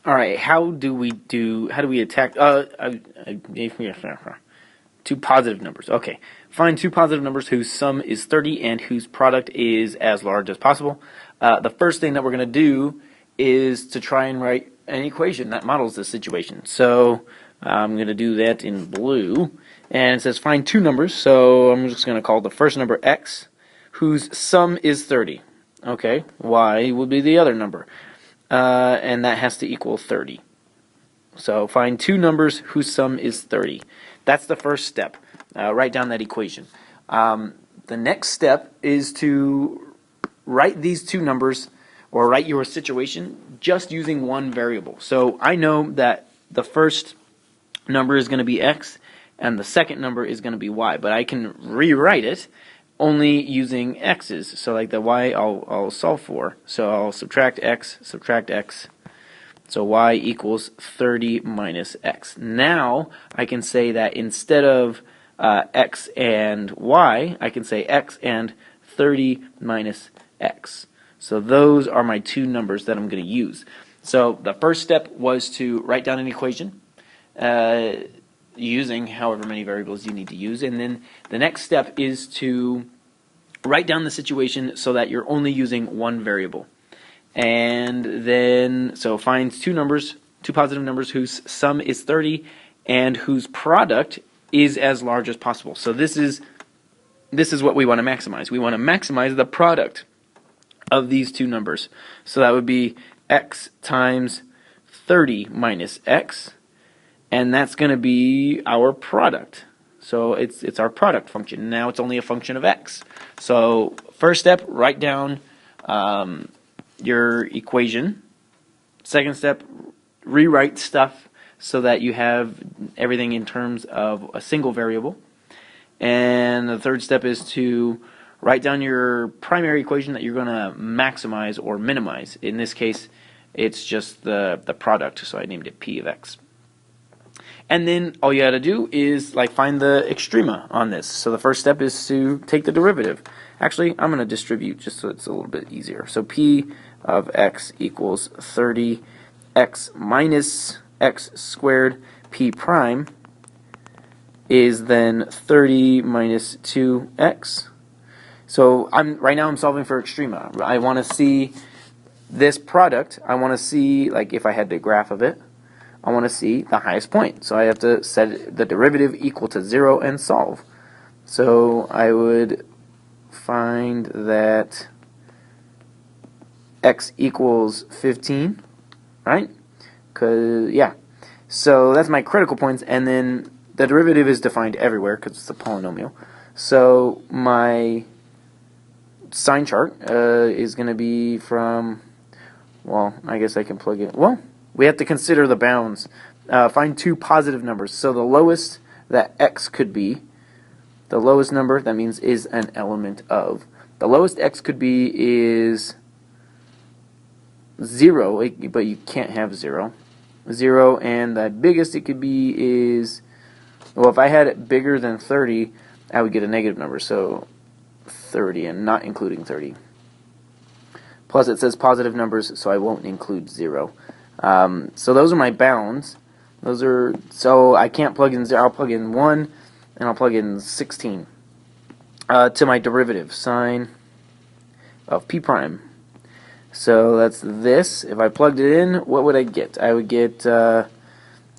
All right, how do we attack two positive numbers? Okay. Find two positive numbers whose sum is 30 and whose product is as large as possible. The first thing that we're going to do is to try and write an equation that models this situation. So I'm going to do that in blue, and it says find two numbers. So I'm just going to call the first number x, whose sum is 30. Okay, y will be the other number. And that has to equal 30. So find two numbers whose sum is 30. That's the first step. Write down that equation. The next step is to write these two numbers, or write your situation, just using one variable. So I know that the first number is going to be x, and the second number is going to be y, but I can rewrite it only using x's. So like the y I'll solve for. So I'll subtract x. So y equals 30 minus x. Now I can say that instead of x and y, I can say x and 30 minus x. So those are my two numbers that I'm going to use. So the first step was to write down an equation using however many variables you need to use, and then the next step is to write down the situation so that you're only using one variable. And then, so find two numbers, two positive numbers whose sum is 30 and whose product is as large as possible. So this is what we want to maximize. We want to maximize the product of these two numbers. So that would be x times 30 minus x, and that's going to be our product. So it's our product function. Now it's only a function of x. So first step, write down your equation. Second step, rewrite stuff so that you have everything in terms of a single variable. And the third step is to write down your primary equation that you're going to maximize or minimize. In this case, it's just the product, so I named it p of x. And then all you got to do is find the extrema on this. So the first step is to take the derivative. Actually, I'm going to distribute just so it's a little bit easier. So p of x equals 30x minus x squared. P prime is then 30 minus 2x. So right now I'm solving for extrema. I want to see this product. I want to see, if I had the graph of it, I want to see the highest point. So I have to set the derivative equal to 0 and solve. So I would find that x equals 15, right? So that's my critical points, and then the derivative is defined everywhere because it's a polynomial. So my sign chart is going to be from, well, I guess I can plug it. Well, we have to consider the bounds. Find two positive numbers. So the lowest that x could be, the lowest number, that means is an element of. The lowest x could be is 0, but you can't have 0. 0, and the biggest it could be is, well, if I had it bigger than 30, I would get a negative number, so 30, and not including 30. Plus it says positive numbers, so I won't include 0. So those are my bounds. So I can't plug in 0. I'll plug in 1, and I'll plug in 16 to my derivative, sine of p prime. So that's this. If I plugged it in, what would I get? I would get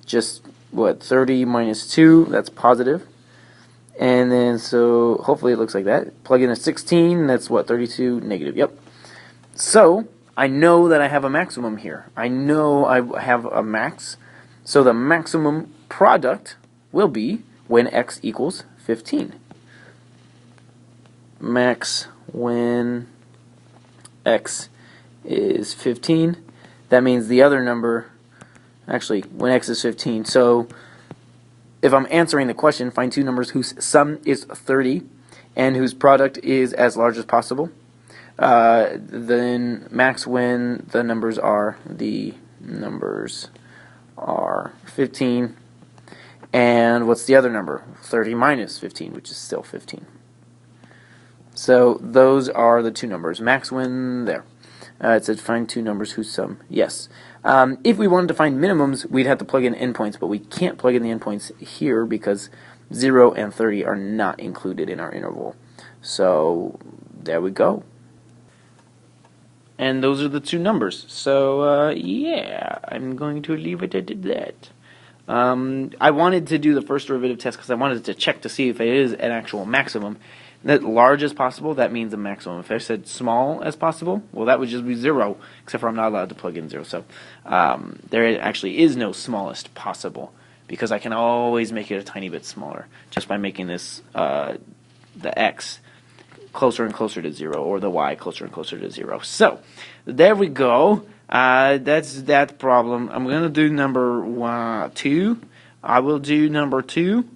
just, 30 minus 2, that's positive. And then, so hopefully it looks like that. Plug in a 16, that's 32, negative, yep. So I know that I have a maximum here. I know I have a max. So the maximum product will be when x equals 15. Max when x is 15. That means the other number, actually, when x is 15. So if I'm answering the question, find two numbers whose sum is 30 and whose product is as large as possible. Then max when the numbers are 15. And what's the other number? 30 minus 15, which is still 15. So those are the two numbers. Max when there. It said find two numbers whose sum. Yes. If we wanted to find minimums, we'd have to plug in endpoints, but we can't plug in the endpoints here because 0 and 30 are not included in our interval. So there we go. And those are the two numbers. So yeah, I'm going to leave it at that. I wanted to do the first derivative test because I wanted to check to see if it is an actual maximum. That large as possible, that means a maximum. If I said small as possible, well, that would just be 0, except for I'm not allowed to plug in 0. So there actually is no smallest possible, because I can always make it a tiny bit smaller just by making this the x closer and closer to 0, or the y closer and closer to 0. So there we go. That's that problem. I'm going to do number 2. I will do number 2.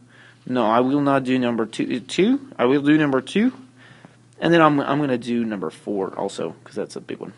No, I will not do number 2. I will do number 2. And then I'm going to do number 4 also, because that's a big one.